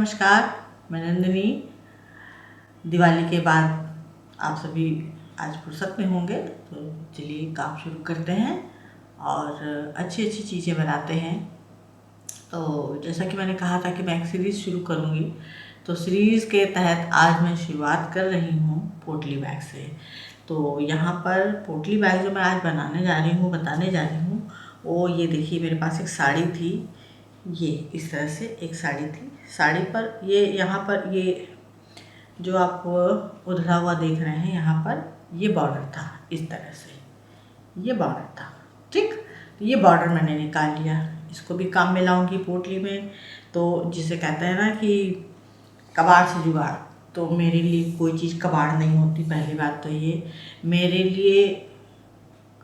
नमस्कार, मैं नंदिनी। दिवाली के बाद आप सभी आज फुर्सत में होंगे, तो चलिए काम शुरू करते हैं और अच्छी अच्छी चीज़ें बनाते हैं। तो जैसा कि मैंने कहा था कि मैं एक सीरीज़ शुरू करूँगी, तो सीरीज़ के तहत आज मैं शुरुआत कर रही हूँ पोटली बैग से। तो यहाँ पर पोटली बैग जो मैं आज बनाने जा रही हूँ, बताने जा रही हूँ, वो ये देखिए, मेरे पास एक साड़ी थी। ये इस तरह से एक साड़ी थी। साड़ी पर ये यहाँ पर ये जो आप उधड़ा हुआ देख रहे हैं, यहाँ पर ये बॉर्डर था। इस तरह से ये बॉर्डर था, ठीक। तो ये बॉर्डर मैंने निकाल लिया। इसको भी काम में लाऊंगी पोटली में। तो जिसे कहते हैं ना कि कबाड़ से जुगाड़, तो मेरे लिए कोई चीज़ कबाड़ नहीं होती। पहली बात तो ये, मेरे लिए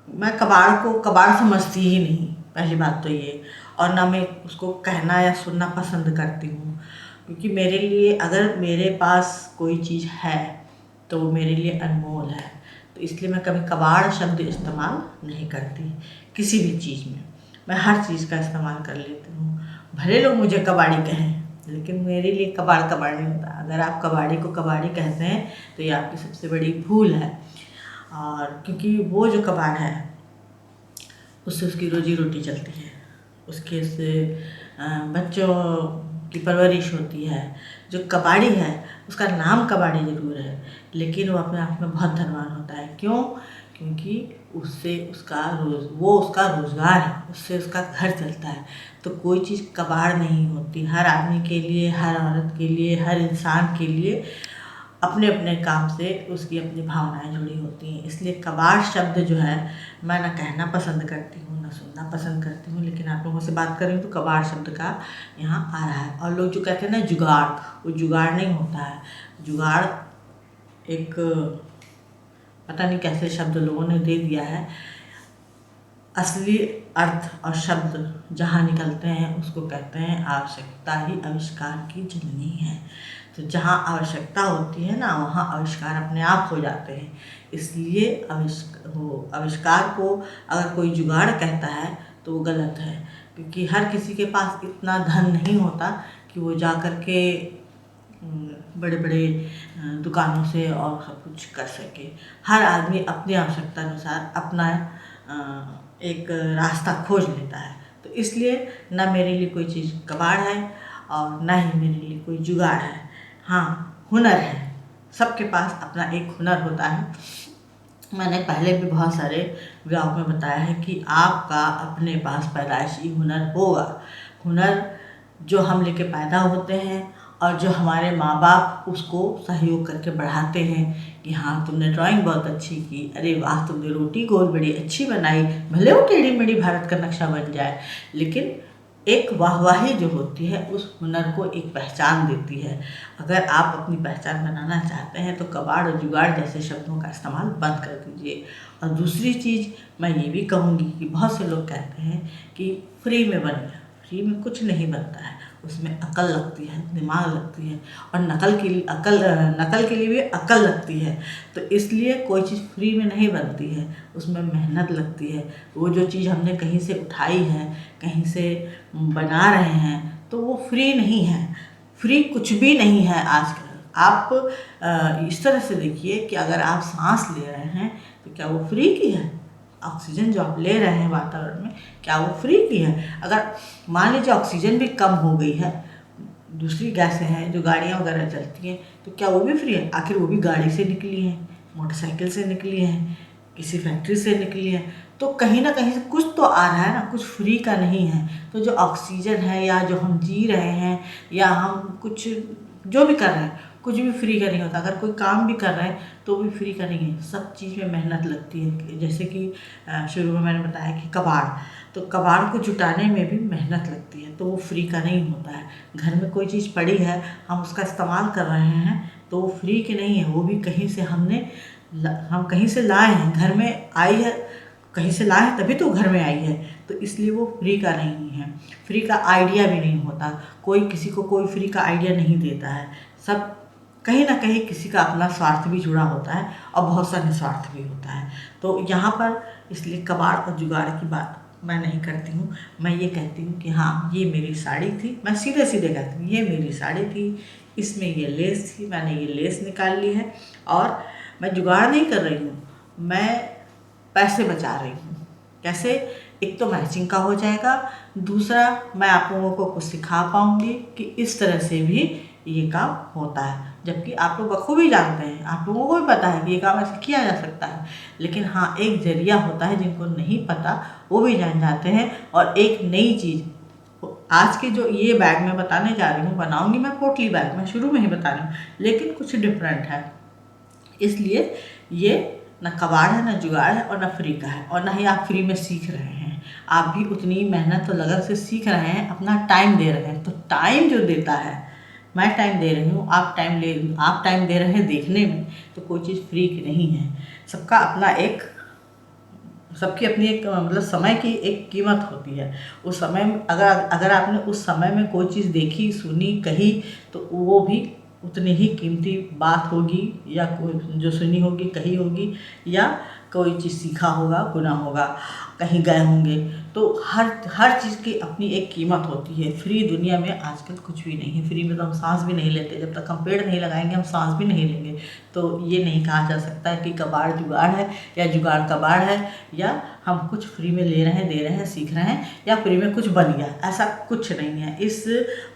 मैं कबाड़ को कबाड़ समझती ही नहीं, पहली बात तो ये। और ना मैं उसको कहना या सुनना पसंद करती हूँ, क्योंकि मेरे लिए अगर मेरे पास कोई चीज़ है तो वो मेरे लिए अनमोल है। तो इसलिए मैं कभी कबाड़ शब्द इस्तेमाल नहीं करती किसी भी चीज़ में। मैं हर चीज़ का इस्तेमाल कर लेती हूँ, भले लोग मुझे कबाड़ी कहें, लेकिन मेरे लिए कबाड़ कबाड़ नहीं होता। अगर आप कबाड़ी को कबाड़ी कहते हैं तो ये आपकी सबसे बड़ी भूल है। और क्योंकि वो जो कबाड़ है, उससे उसकी रोजी रोटी चलती है, उसके से बच्चों की परवरिश होती है। जो कबाड़ी है उसका नाम कबाड़ी ज़रूर है, लेकिन वो अपने आप में बहुत धनवान होता है। क्यों? क्योंकि उससे उसका रोज़गार है, उससे उसका घर चलता है। तो कोई चीज़ कबाड़ नहीं होती। हर आदमी के लिए, हर औरत के लिए, हर इंसान के लिए अपने अपने काम से उसकी अपनी भावनाएं जुड़ी होती हैं। इसलिए कबाड़ शब्द जो है, मैं ना कहना पसंद करती हूँ ना सुनना पसंद करती हूँ। लेकिन आप लोगों से बात कर रही हूँ तो कबाड़ शब्द का यहाँ आ रहा है। और लोग जो कहते हैं ना जुगाड़, वो जुगाड़ नहीं होता है। जुगाड़ एक पता नहीं कैसे शब्द लोगों ने दे दिया है। असली अर्थ और शब्द जहाँ निकलते हैं उसको कहते हैं आवश्यकता ही आविष्कार की जननी है। तो जहाँ आवश्यकता होती है ना, वहाँ आविष्कार अपने आप हो जाते हैं। इसलिए आविष्कार को अगर कोई जुगाड़ कहता है तो वो गलत है, क्योंकि हर किसी के पास इतना धन नहीं होता कि वो जा कर के बड़े बड़े दुकानों से और सब कुछ कर सके। हर आदमी अपनी आवश्यकता अनुसार अपना एक रास्ता खोज लेता है। तो इसलिए ना मेरे लिए कोई चीज़ कबाड़ है और ना ही मेरे लिए कोई जुगाड़ है। हाँ, हुनर है। सबके पास अपना एक हुनर होता है। मैंने पहले भी बहुत सारे व्याप में बताया है कि आपका अपने पास पैदाइशी हुनर होगा। हुनर जो हम लेके पैदा होते हैं और जो हमारे माँ बाप उसको सहयोग करके बढ़ाते हैं कि हाँ तुमने ड्राइंग बहुत अच्छी की, अरे वाह तुमने रोटी गोल बड़ी अच्छी बनाई, भले वो टेढ़ी मेढ़ी भारत का नक्शा बन जाए, लेकिन एक वाहवाही जो होती है उस हुनर को एक पहचान देती है। अगर आप अपनी पहचान बनाना चाहते हैं तो कबाड़ और जुगाड़ जैसे शब्दों का इस्तेमाल बंद कर दीजिए। और दूसरी चीज़ मैं ये भी कहूँगी कि बहुत से लोग कहते हैं कि फ्री में बन गया। फ्री में कुछ नहीं बनता है, उसमें अकल लगती है, दिमाग लगती है, और नकल के लिए भी अकल लगती है। तो इसलिए कोई चीज़ फ्री में नहीं बनती है, उसमें मेहनत लगती है। वो जो चीज़ हमने कहीं से उठाई है, कहीं से बना रहे हैं, तो वो फ्री नहीं है। फ्री कुछ भी नहीं है आजकल। आप इस तरह से देखिए कि अगर आप सांस ले रहे हैं तो क्या वो फ्री की है? ऑक्सीजन जो आप ले रहे हैं वातावरण में, क्या वो फ्री की है? अगर मान लीजिए ऑक्सीजन भी कम हो गई है, दूसरी गैसें हैं जो गाड़ियाँ वगैरह चलती हैं, तो क्या वो भी फ्री है? आखिर वो भी गाड़ी से निकली हैं, मोटरसाइकिल से निकली हैं, किसी फैक्ट्री से निकली हैं। तो कहीं ना कहीं से कुछ तो आ रहा है ना, कुछ फ्री का नहीं है। तो जो ऑक्सीजन है या जो हम जी रहे हैं या हम कुछ जो भी कर रहे हैं, कुछ भी फ्री का नहीं होता। अगर कोई काम भी कर रहे हैं तो भी फ्री का नहीं है, सब चीज़ में मेहनत लगती है। जैसे कि शुरू में मैंने बताया कि कबाड़, तो कबाड़ को जुटाने में भी मेहनत लगती है, तो वो फ्री का नहीं होता है। घर में कोई चीज़ पड़ी है, हम उसका इस्तेमाल कर रहे हैं, तो वो फ्री की नहीं है, वो भी कहीं से हम कहीं से लाए हैं, घर में आई है, कहीं से लाए हैं तभी तो घर में आई है। तो इसलिए वो फ्री का नहीं है। फ्री का आइडिया भी नहीं होता, कोई किसी को कोई फ्री का आइडिया नहीं देता है। सब कहीं ना कहीं किसी का अपना स्वार्थ भी जुड़ा होता है और बहुत सा निस्वार्थ भी होता है। तो यहाँ पर इसलिए कबाड़ और जुगाड़ की बात मैं नहीं करती हूँ। मैं ये कहती हूँ कि हाँ ये मेरी साड़ी थी, मैं सीधे सीधे कहती हूँ ये मेरी साड़ी थी, इसमें ये लेस थी, मैंने ये लेस निकाल ली है। और मैं जुगाड़ नहीं कर रही हूँ, मैं पैसे बचा रही हूँ। कैसे? एक तो मैचिंग का हो जाएगा, दूसरा मैं आप लोगों को कुछ सिखा पाऊँगी कि इस तरह से भी ये काम होता है। जबकि आप लोग बखूबी जानते हैं, आप लोगों को भी पता है कि ये काम ऐसे किया जा सकता है, लेकिन हाँ एक जरिया होता है जिनको नहीं पता वो भी जान जाते हैं। और एक नई चीज़ आज के जो ये बैग मैं बताने जा रही हूँ, बनाऊंगी मैं पोटली बैग, मैं शुरू में ही बता रही हूँ, लेकिन कुछ डिफरेंट है। इसलिए ये ना कबाड़ है, ना जुगाड़ है, और ना फ्री का है, और ना ही आप फ्री में सीख रहे हैं। आप भी उतनी मेहनत और लगन से सीख रहे हैं, अपना टाइम दे रहे हैं। तो टाइम जो देता है, मैं टाइम दे रही हूँ, आप टाइम दे रहे हैं देखने में, तो कोई चीज़ फ्री की नहीं है। सबका अपना एक सबकी अपनी एक मतलब समय की एक कीमत होती है। उस समय में अगर आपने उस समय में कोई चीज़ देखी, सुनी, कही, तो वो भी उतनी ही कीमती बात होगी, या कोई जो सुनी होगी, कही होगी, या कोई चीज़ सीखा होगा, गुना होगा, कहीं गए होंगे। तो हर चीज़ की अपनी एक कीमत होती है। फ्री दुनिया में आजकल कुछ भी नहीं है। फ्री में तो हम सांस भी नहीं लेते, जब तक हम पेड़ नहीं लगाएंगे हम सांस भी नहीं लेंगे। तो ये नहीं कहा जा सकता है कि कबाड़ जुगाड़ है या जुगाड़ कबाड़ है, या हम कुछ फ्री में ले रहे हैं, दे रहे हैं, सीख रहे हैं, या फ्री में कुछ बन गया, ऐसा कुछ नहीं है। इस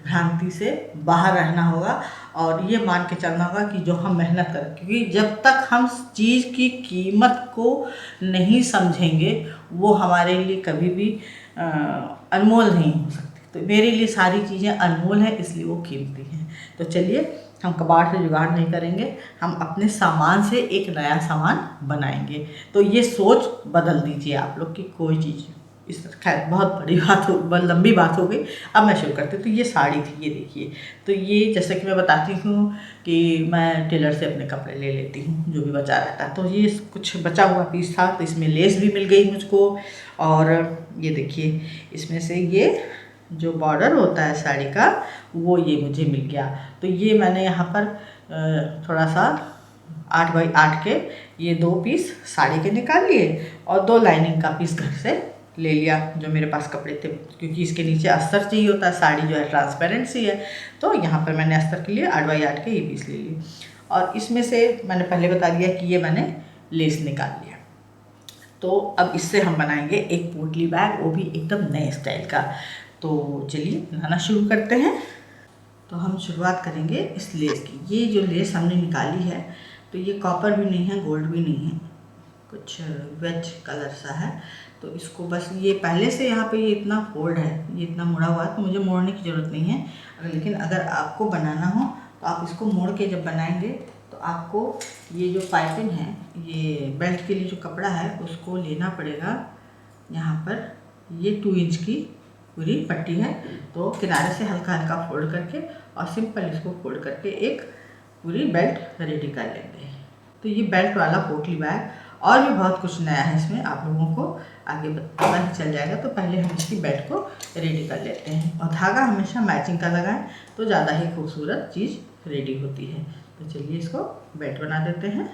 भ्रांति से बाहर रहना होगा और ये मान के चलना होगा कि जो हम मेहनत करें, क्योंकि जब तक हम चीज़ की कीमत को नहीं समझेंगे वो हमारे लिए कभी भी अनमोल नहीं हो सकती। तो मेरे लिए सारी चीज़ें अनमोल हैं, इसलिए वो कीमती हैं। तो चलिए हम कबाड़ से जुगाड़ नहीं करेंगे, हम अपने सामान से एक नया सामान बनाएंगे। तो ये सोच बदल दीजिए आप लोग की कोई चीज़ इस खैर बहुत बड़ी बात हो, बहुत लंबी बात हो गई। अब मैं शुरू करती हूँ। तो ये साड़ी थी, ये देखिए। तो ये जैसे कि मैं बताती हूँ कि मैं टेलर से अपने कपड़े ले लेती हूँ जो भी बचा रहता है। तो ये कुछ बचा हुआ पीस था, तो इसमें लेस भी मिल गई मुझको। और ये देखिए इसमें से ये जो बॉर्डर होता है साड़ी का, वो ये मुझे मिल गया। तो ये मैंने यहाँ पर थोड़ा सा 8 बाई 8 के ये 2 पीस साड़ी के निकाल लिए, और 2 लाइनिंग का पीस घर से ले लिया जो मेरे पास कपड़े थे, क्योंकि इसके नीचे अस्तर चाहिए होता है। साड़ी जो है ट्रांसपेरेंट सी है, तो यहाँ पर मैंने अस्तर के लिए 8 बाई 8 के ये पीस ले लिए। और इसमें से मैंने पहले बता दिया कि ये मैंने लेस निकाल लिया। तो अब इससे हम बनाएंगे एक पोटली बैग, वो भी एकदम नए स्टाइल का। तो चलिए बनाना शुरू करते हैं। तो हम शुरुआत करेंगे इस लेस की। ये जो लेस हमने निकाली है, तो ये कॉपर भी नहीं है, गोल्ड भी नहीं है, कुछ वेज कलर सा है। तो इसको बस ये पहले से यहाँ पे ये इतना फोल्ड है, ये इतना मुड़ा हुआ है, तो मुझे मोड़ने की ज़रूरत नहीं है। लेकिन अगर आपको बनाना हो तो आप इसको मोड़ के जब बनाएंगे, तो आपको ये जो पाइपिंग है, ये बेल्ट के लिए जो कपड़ा है, उसको लेना पड़ेगा। यहाँ पर ये 2 इंच की पूरी पट्टी है, तो किनारे से हल्का हल्का फोल्ड करके और सिंपल इसको फोल्ड करके एक पूरी बेल्ट रेडी कर लेंगे। तो ये बेल्ट वाला पोटली बैग, और भी बहुत कुछ नया है इसमें, आप लोगों को आगे पता ही चल जाएगा। तो पहले हम इसकी बेल्ट को रेडी कर लेते हैं, और धागा हमेशा मैचिंग का लगाएं तो ज़्यादा ही खूबसूरत चीज़ रेडी होती है। तो चलिए इसको बेल्ट बना देते हैं।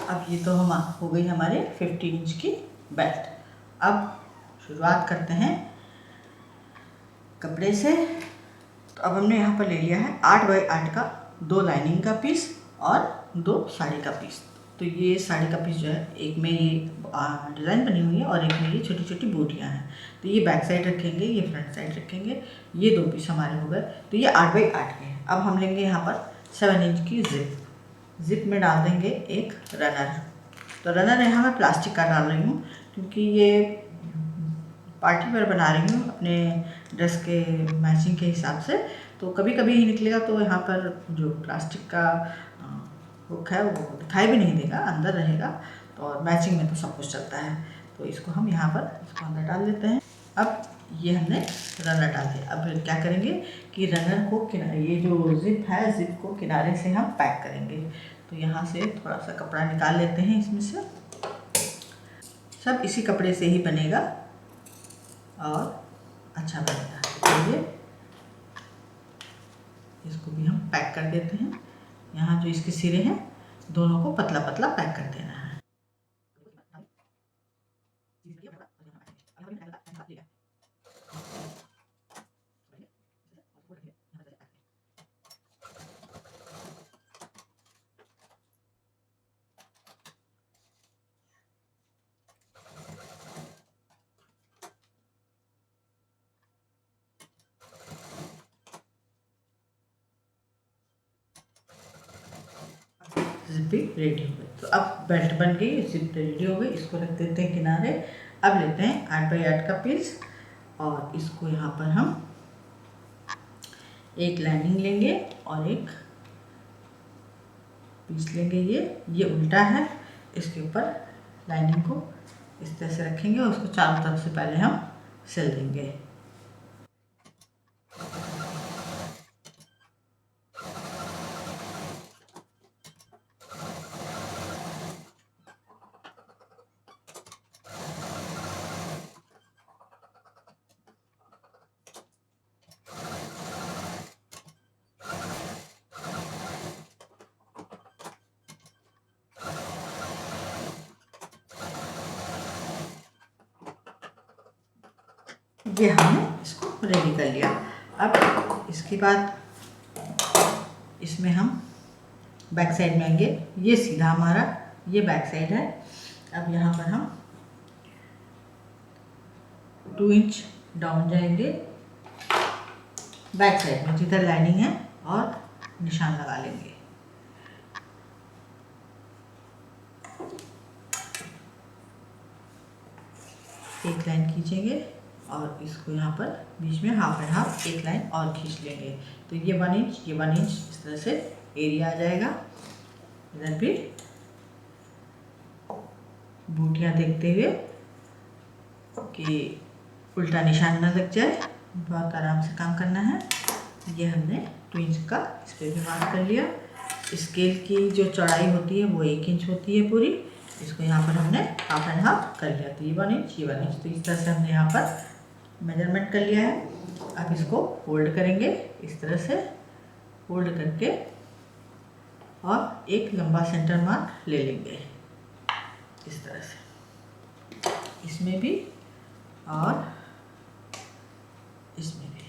अब ये तो हम हो गई हमारे 15 इंच की बेल्ट। अब शुरुआत करते हैं कपड़े से। तो अब हमने यहाँ पर ले लिया है 8 बाई 8 का 2 लाइनिंग का पीस और 2 साड़ी का पीस। तो ये साड़ी का पीस जो है, एक में ये डिज़ाइन बनी हुई है और एक में ये छोटी छोटी बूटियाँ हैं। तो ये बैक साइड रखेंगे, ये फ्रंट साइड रखेंगे। ये 2 पीस हमारे हो गए। तो ये 8 बाई 8 के हैं। अब हम लेंगे यहाँ पर 7 इंच की जिप में डाल देंगे एक रनर। तो रनर यहाँ मैं प्लास्टिक का डाल रही हूँ, क्योंकि ये पार्टी वेयर बना रही हूँ अपने ड्रेस के मैचिंग के हिसाब से। तो कभी कभी ही निकलेगा, तो यहाँ पर जो प्लास्टिक का हुक है वो दिखाई भी नहीं देगा, अंदर रहेगा। और मैचिंग में तो सब कुछ चलता है। तो इसको हम यहाँ पर इसको अंदर डाल देते हैं। अब ये हमने रनर डाल दिया। अब फिर क्या करेंगे कि रनर को किनारे, ये जो जिप है, जिप को किनारे से हम पैक करेंगे। तो यहाँ से थोड़ा सा कपड़ा निकाल लेते हैं इसमें से। सब इसी कपड़े से ही बनेगा और अच्छा बनेगा। तो ये इसको भी हम पैक कर देते हैं। यहाँ जो इसके सिरे हैं दोनों को पतला पतला पैक कर देना है। जिप भी रेडी हो गई। तो अब बेल्ट बन गई, जिप रेडी हो गई। इसको रख देते हैं किनारे। अब लेते हैं 8x8 का पीस और इसको यहाँ पर हम एक लाइनिंग लेंगे और एक पीस लेंगे। ये उल्टा है, इसके ऊपर लाइनिंग को इस तरह से रखेंगे और उसको चारों तरफ से पहले हम सिल देंगे। ये हमने इसको रेडी कर लिया। अब इसके बाद इसमें हम बैक साइड में आएंगे। ये सीधा हमारा ये बैक साइड है। अब यहाँ पर हम 2 इंच डाउन जाएंगे बैक साइड में जिधर लाइनिंग है और निशान लगा लेंगे। एक लाइन खींचेंगे और इसको यहाँ पर बीच में हाफ एंड हाफ एक लाइन और खींच लेंगे। तो ये 1 इंच, ये 1 इंच इस तरह से एरिया आ जाएगा। इधर भी बूटियाँ देखते हुए कि उल्टा निशान न लग जाए, बहुत आराम से काम करना है। ये हमने 2 इंच का इस पर भी मार्क कर लिया। स्केल की जो चौड़ाई होती है वो 1 इंच होती है पूरी। इसको यहाँ पर हमने हाफ एंड हाफ कर लिया। तो ये 1 इंच, ये 1 इंच। तो इस तरह से हमने यहाँ पर मेजरमेंट कर लिया है। अब इसको फोल्ड करेंगे इस तरह से, फोल्ड करके और एक लंबा सेंटर मार्क ले लेंगे इस तरह से, इसमें भी और इसमें भी।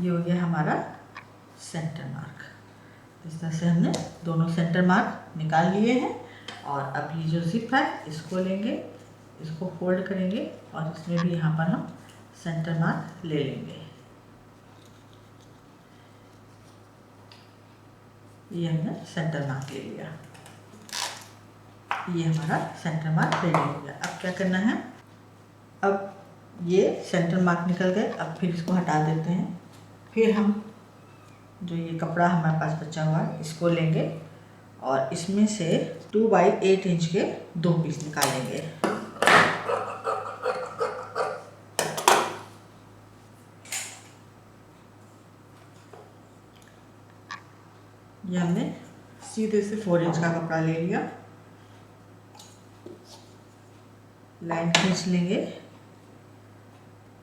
ये हो गया हमारा सेंटर मार्क। इस तरह से हमने दोनों सेंटर मार्क निकाल लिए हैं। और अब ये जो जिप है इसको लेंगे, इसको फोल्ड करेंगे और इसमें भी यहाँ पर हम सेंटर मार्क ले लेंगे। ये हमने सेंटर मार्क ले लिया। ये हमारा सेंटर मार्क रेडी हो गया। अब क्या करना है, अब ये सेंटर मार्क निकल गए। अब फिर इसको हटा देते हैं। फिर हम जो ये कपड़ा हमारे पास बचा हुआ है इसको लेंगे और इसमें से 2x8 इंच के 2 पीस निकालेंगे। ये हमने सीधे से 4 इंच का कपड़ा ले लिया, लाइन खींच लेंगे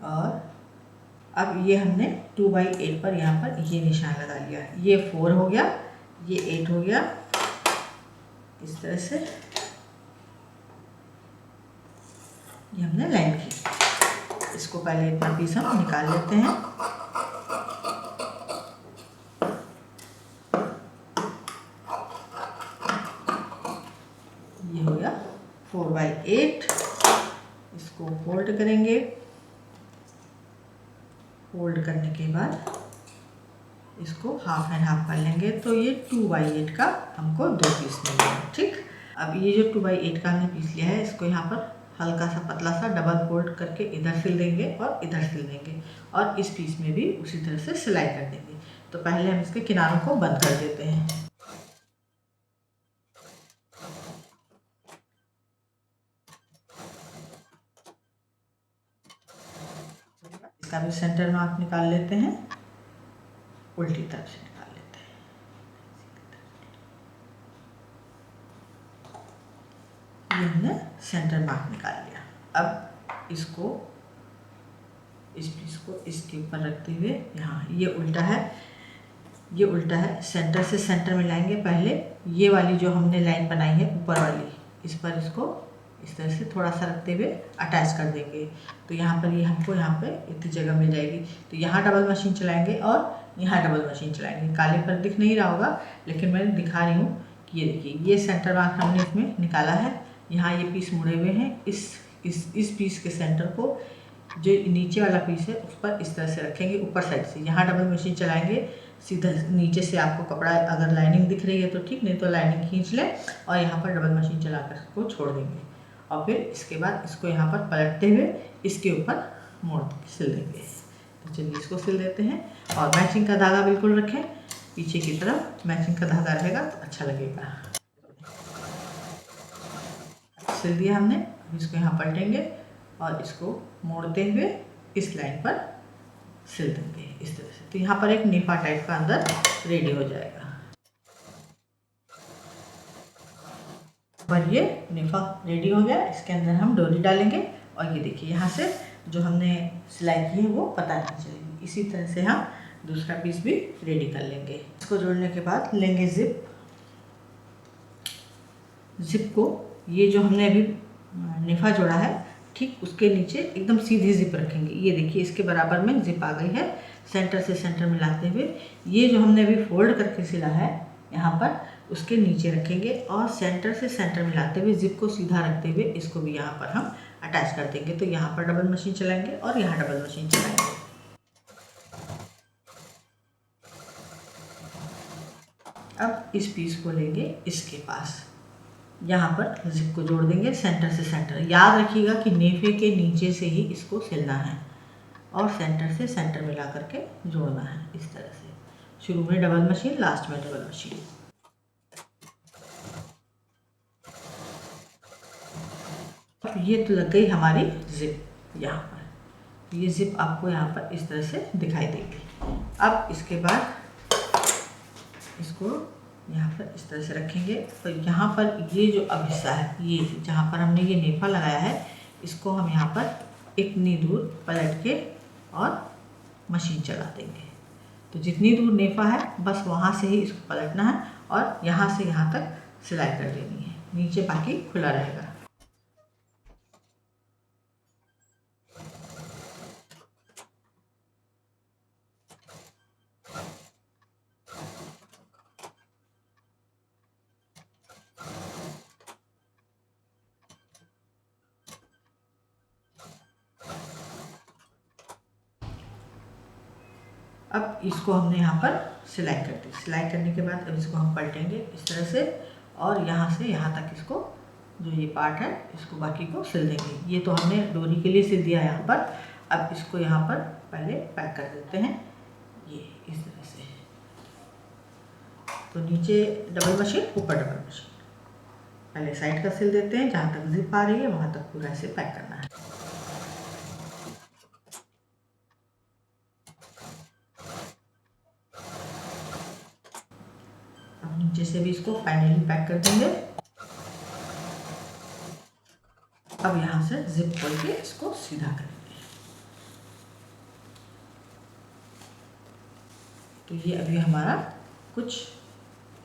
और अब ये हमने 2x8 पर यहाँ पर ये निशान लगा लिया। ये 4 हो गया, ये 8 हो गया। इस तरह से ये हमने लाइन की। इसको पहले इतना पीस हम निकाल लेते हैं। ये हो गया 4x8। इसको फोल्ड करेंगे। फोल्ड करने के बाद इसको हाफ एंड हाफ कर लेंगे। तो ये 2x8 का हमको 2 पीस मिल गया। ठीक, अब ये जो 2x8 का हमने पीस लिया है इसको यहाँ पर हल्का सा पतला सा डबल फोल्ड करके इधर सिल देंगे और इधर सिल देंगे और इस पीस में भी उसी तरह से सिलाई कर देंगे। तो पहले हम इसके किनारों को बंद कर देते हैं। इसका भी सेंटर मार्क निकाल लेते हैं, उल्टी तरफ से निकाल लेते हैं। ये हमने सेंटर मार्क निकाल लिया। अब इसको, इस पीस को इसके ऊपर रखते हुए यहाँ, ये उल्टा है, ये उल्टा है, सेंटर से सेंटर मिलाएंगे। पहले ये वाली जो हमने लाइन बनाई है ऊपर वाली, इस पर इसको इस तरह से थोड़ा सा रखते हुए अटैच कर देंगे। तो यहाँ पर ये हमको यहाँ पे इतनी जगह मिल जाएगी। तो यहाँ डबल मशीन चलाएंगे और यहाँ डबल मशीन चलाएंगे। काले पर दिख नहीं रहा होगा, लेकिन मैं दिखा रही हूँ कि ये देखिए, ये सेंटर मार्क हमने इसमें निकाला है। यहाँ ये पीस मुड़े हुए हैं, इस पीस के सेंटर को, जो नीचे वाला पीस है उस पर इस तरह से रखेंगे ऊपर साइड से। यहाँ डबल मशीन चलाएंगे, सीधा नीचे से आपको कपड़ा अगर लाइनिंग दिख रही है तो ठीक, नहीं तो लाइनिंग खींच लें और यहाँ पर डबल मशीन चलाकर इसको छोड़ देंगे। और फिर इसके बाद इसको यहाँ पर पलटते हुए इसके ऊपर मोड़ सिल देंगे। तो चलिए इसको सिल देते हैं। और मैचिंग का धागा बिल्कुल रखें, पीछे की तरफ मैचिंग का धागा रहेगा तो अच्छा लगेगा। सिल दिया हमने। अब इसको यहाँ पलटेंगे और इसको मोड़ते हुए इस लाइन पर सिल देंगे इस तरह से। तो यहाँ पर एक नेफा टाइप का अंदर रेडी हो जाएगा। पर ये नेफा रेडी हो गया। इसके अंदर हम डोरी डालेंगे और ये देखिए, यहाँ से जो हमने सिलाई की है वो पता नहीं चलेगी। इसी तरह से हम दूसरा पीस भी रेडी कर लेंगे। इसको जोड़ने के बाद लेंगे जिप। जिप को, ये जो हमने अभी नेफा जोड़ा है, ठीक उसके नीचे एकदम सीधी जिप रखेंगे। ये देखिए, इसके बराबर में जिप आ गई है। सेंटर से सेंटर मिलाते हुए ये जो हमने अभी फोल्ड करके सिला है यहाँ पर, उसके नीचे रखेंगे और सेंटर से सेंटर मिलाते हुए जिप को सीधा रखते हुए इसको भी यहाँ पर हम अटैच कर देंगे। तो यहाँ पर डबल मशीन चलाएंगे और यहाँ डबल मशीन चलाएंगे। अब इस पीस को लेंगे इसके पास, यहाँ पर जिप को जोड़ देंगे सेंटर से सेंटर। याद रखिएगा कि नेफे के नीचे से ही इसको सिलना है और सेंटर से सेंटर मिला करके जोड़ना है इस तरह से। शुरू में डबल मशीन, लास्ट में डबल मशीन। अब ये तो लग गई हमारी जिप यहाँ पर। ये जिप आपको यहाँ पर इस तरह से दिखाई देगी। अब इसके बाद इसको यहाँ पर इस तरह से रखेंगे। तो यहाँ पर ये जो अब हिस्सा है, ये जहाँ पर हमने ये नेफा लगाया है, इसको हम यहाँ पर इतनी दूर पलट के और मशीन चला देंगे। तो जितनी दूर नेफा है बस वहाँ से ही इसको पलटना है और यहाँ से यहाँ तक सिलाई कर देनी है। नीचे बाकी खुला रहेगा। अब इसको हमने यहाँ पर सिलाई कर दी। सिलाई करने के बाद अब इसको हम पलटेंगे इस तरह से और यहाँ से यहाँ तक इसको, जो ये पार्ट है, इसको बाकी को सिल देंगे। ये तो हमने डोरी के लिए सिल दिया यहाँ पर। अब इसको यहाँ पर पहले पैक कर देते हैं, ये इस तरह से। तो नीचे डबल मशीन, ऊपर डबल मशीन। पहले साइड का सिल देते हैं, जहाँ तक जिप आ रही है वहाँ तक पूरा ऐसे पैक करना है। अब नीचे से भी इसको फाइनली पैक कर देंगे। अब यहाँ से जिप खोल के इसको सीधा करेंगे। तो ये अभी हमारा कुछ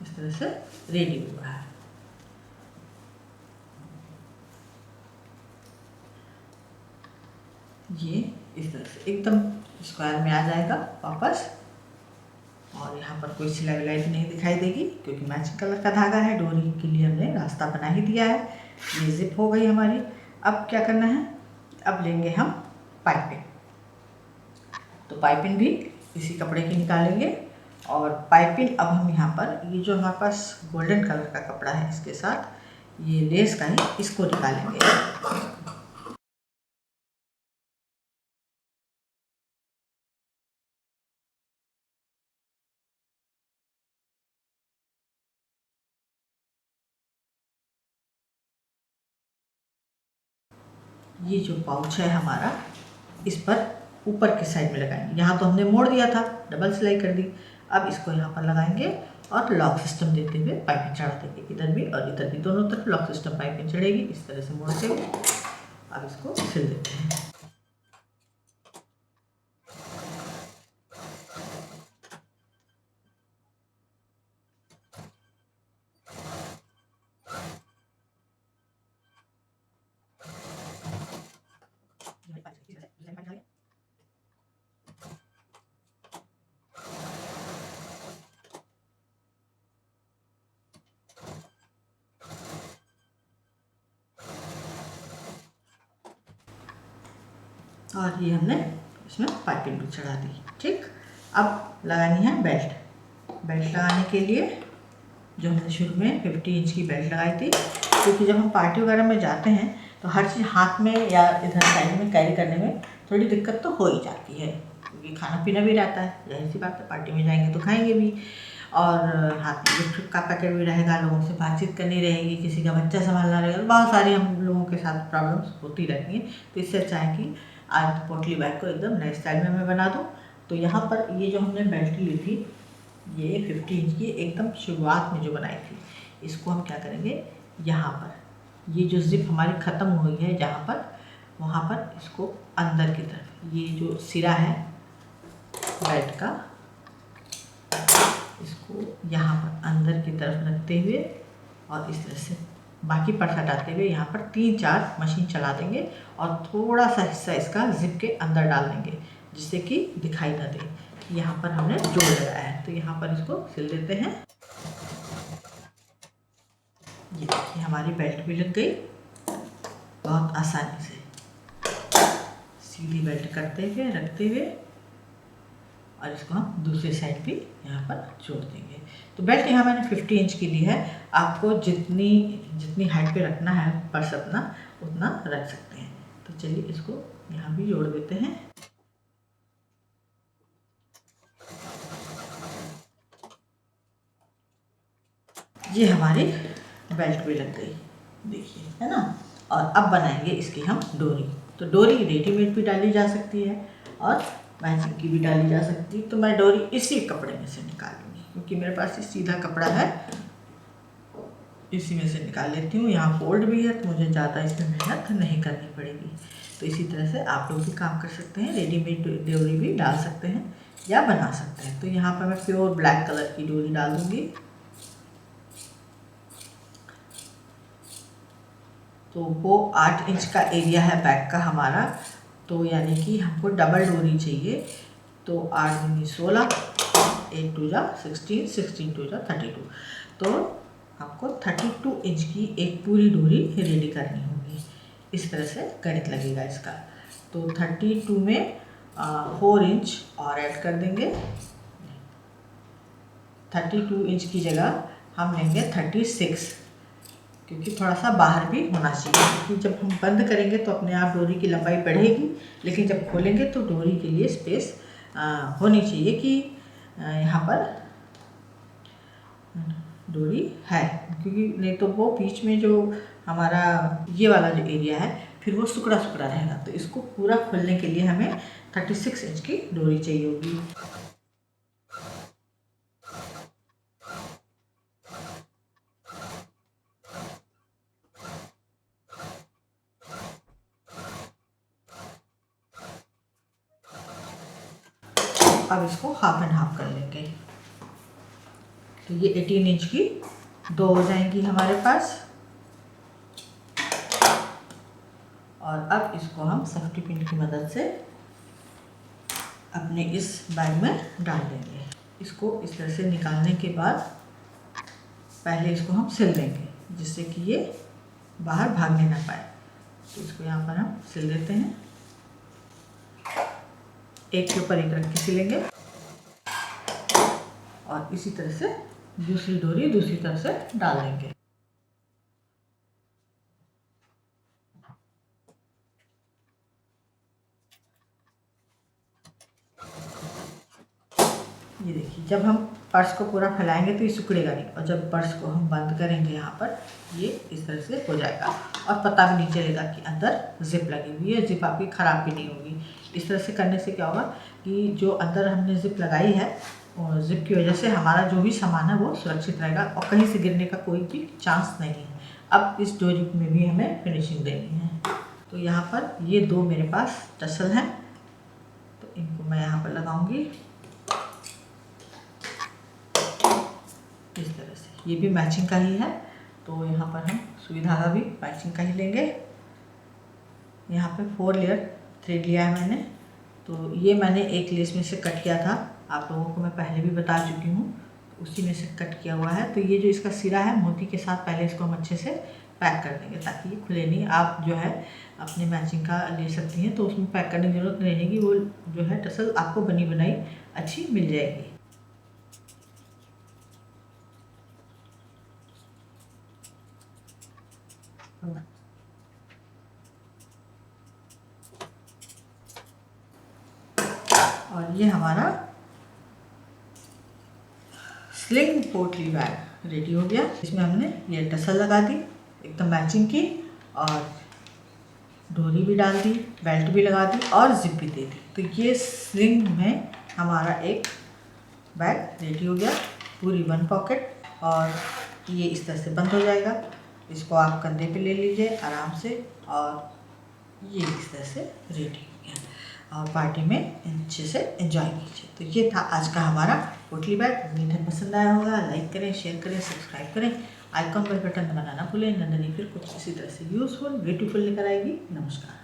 इस तरह से रेडी हुआ है। ये इस तरह से एकदम स्क्वायर में आ जाएगा वापस। और यहाँ पर कोई सिलाई विलाई नहीं दिखाई देगी क्योंकि मैचिंग कलर का धागा है। डोरी के लिए हमने रास्ता बना ही दिया है। ये जिप हो गई हमारी। अब क्या करना है, अब लेंगे हम पाइपिंग। तो पाइपिंग भी इसी कपड़े की निकालेंगे। और पाइपिंग अब हम यहाँ पर, ये जो हमारे पास गोल्डन कलर का कपड़ा है, इसके साथ ये लेस का ही, इसको निकालेंगे। ये जो पाउच है हमारा, इस पर ऊपर की साइड में लगाएंगे। यहाँ तो हमने मोड़ दिया था, डबल सिलाई कर दी। अब इसको यहाँ पर लगाएंगे और लॉक सिस्टम देते हुए पाइपिंग चढ़ा देंगे, इधर भी और इधर भी, दोनों तरफ लॉक सिस्टम पाइपिंग चढ़ेगी। इस तरह से मोड़ते हुए अब इसको सिल देते हैं। और ये हमने इसमें पाइपिंग भी चढ़ा दी। ठीक, अब लगानी है बेल्ट। बेल्ट लगाने के लिए जो हमने शुरू में 50 इंच की बेल्ट लगाई थी, क्योंकि जब हम पार्टी वगैरह में जाते हैं तो हर चीज़ हाथ में या इधर साइड में कैरी करने में थोड़ी दिक्कत तो हो ही जाती है, क्योंकि खाना पीना भी रहता है, जाहिर सी बात है, पार्टी में जाएंगे तो खाएंगे भी, और हाथ में गिफ्ट का पैकेट भी रहेगा, लोगों से बातचीत करनी रहेगी, किसी का बच्चा संभालना रहेगा, बहुत सारी हम लोगों के साथ प्रॉब्लम्स होती रहती हैं। तो इससे अच्छा है कि आज पोटली बैग को एकदम नए स्टाइल में मैं बना दूँ। तो यहाँ पर ये जो हमने बेल्ट ली थी, ये 50 इंच की एकदम शुरुआत में जो बनाई थी, इसको हम क्या करेंगे, यहाँ पर ये जो जिप हमारी ख़त्म हुई है जहाँ पर, वहाँ पर इसको अंदर की तरफ, ये जो सिरा है बेल्ट का, इसको यहाँ पर अंदर की तरफ रखते हुए और इस तरह से बाकी पर्स हटाते हुए यहाँ पर 3-4 मशीन चला देंगे और थोड़ा सा हिस्सा इसका जिप के अंदर डाल देंगे, जिससे कि दिखाई ना दे। यहाँ पर हमने जोड़ लगाया है, तो यहाँ पर इसको सिल देते हैं। ये देखिए हमारी बेल्ट भी लग गई बहुत आसानी से। सीधी बेल्ट करते हुए रखते हुए और इसको हम दूसरी साइड भी यहाँ पर जोड़ देंगे। तो बेल्ट यहाँ मैंने 50 इंच की ली है, आपको जितनी हाइट पे रखना है पर्स अपना, उतना रख सकते हैं। तो चलिए इसको यहाँ भी जोड़ देते हैं। ये हमारी बेल्ट भी लग गई, देखिए, है ना। और अब बनाएंगे इसकी हम डोरी। तो डोरी रेडीमेड भी डाली जा सकती है और मैचिंग की भी डाली जा सकती है। तो मैं डोरी इसी कपड़े में से निकालूंगी, क्योंकि मेरे पास ये सीधा कपड़ा है, इसी में से निकाल लेती हूँ। यहाँ फोल्ड भी है तो मुझे ज़्यादा इसमें मेहनत नहीं करनी पड़ेगी। तो इसी तरह से आप लोग भी काम कर सकते हैं, रेडीमेड डोरी भी डाल सकते हैं या बना सकते हैं। तो यहाँ पर मैं प्योर ब्लैक कलर की डोरी डाल दूँगी। तो वो 8 इंच का एरिया है बैक का हमारा, तो यानी कि हमको डबल डोरी चाहिए। तो 8 दूनी 16, 8 2 जा 16, 16 2 जा 32। तो हमको 32 इंच की एक पूरी डोरी रेडी करनी होगी। इस तरह से गणित लगेगा इसका। तो 32 में 4 इंच और ऐड कर देंगे। 32 इंच की जगह हम लेंगे 36, क्योंकि थोड़ा सा बाहर भी होना चाहिए, क्योंकि जब हम बंद करेंगे तो अपने आप डोरी की लंबाई बढ़ेगी, लेकिन जब खोलेंगे तो डोरी के लिए स्पेस होनी चाहिए कि यहाँ पर डोरी है, क्योंकि नहीं तो वो बीच में जो हमारा ये वाला जो एरिया है फिर वो सुकड़ा सुकड़ा रहेगा। तो इसको पूरा खोलने के लिए हमें 36 इंच की डोरी चाहिए होगी। अब इसको हाफ एंड हाफ कर लेंगे। तो ये 18 इंच की 2 हो जाएंगी हमारे पास। और अब इसको हम सेफ्टी पिन की मदद से अपने इस बैग में डाल देंगे। इसको इस तरह से निकालने के बाद पहले इसको हम सिल देंगे, जिससे कि ये बाहर भागने ना पाए। तो इसको यहाँ पर हम सिल देते हैं, एक के ऊपर एक रख के सिलेंगे और इसी तरह से दूसरी डोरी दूसरी तरफ से डाल देंगे। ये देखिए जब हम पर्स को पूरा फैलाएंगे तो ये सिकुड़ेगा नहीं, और जब पर्स को हम बंद करेंगे यहाँ पर ये इस तरह से हो जाएगा, और पता भी नहीं चलेगा कि अंदर जिप लगी हुई है। जिप आपकी ख़राब भी नहीं होगी। इस तरह से करने से क्या होगा कि जो अंदर हमने जिप लगाई है और जिप की वजह से हमारा जो भी सामान है वो सुरक्षित रहेगा और कहीं से गिरने का कोई भी चांस नहीं है। अब इस डोरी में भी हमें फिनिशिंग देनी है। तो यहाँ पर ये 2 मेरे पास टसल हैं, तो इनको मैं यहाँ पर लगाऊंगी इस तरह से। ये भी मैचिंग का ही है, तो यहाँ पर हम सुई धागा भी मैचिंग का ही लेंगे। यहाँ पे 4 लेयर थ्रेड लिया है मैंने, तो ये मैंने एक लेस में से कट किया था, आप लोगों को मैं पहले भी बता चुकी हूँ, तो उसी में से कट किया हुआ है। तो ये जो इसका सिरा है मोती के साथ पहले इसको हम अच्छे से पैक कर देंगे ताकि ये खुले नहीं। आप जो है अपने मैचिंग का ले सकती हैं, तो उसमें पैक करने की ज़रूरत नहीं रहेगी, वो जो है टसल आपको बनी बनाई अच्छी मिल जाएगी। और ये हमारा स्लिंग पोटली बैग रेडी हो गया। इसमें हमने ये टसल लगा दी एकदम मैचिंग की, और डोरी भी डाल दी, बेल्ट भी लगा दी और जिप भी दे दी। तो ये स्लिंग में हमारा एक बैग रेडी हो गया, पूरी 1 पॉकेट, और ये इस तरह से बंद हो जाएगा। इसको आप कंधे पे ले लीजिए आराम से, और ये इस तरह से रेडी हो गया, और पार्टी में अच्छे से एंजॉय कीजिए। तो ये था आज का हमारा पोटली बैग। उम्मीद है पसंद आया होगा। लाइक करें, शेयर करें, सब्सक्राइब करें, आइकॉन बेल बटन दबाना ना भूलें। नंदनी फिर कुछ इसी तरह से यूज़फुल ब्यूटीफुल लेकर आएगी। नमस्कार।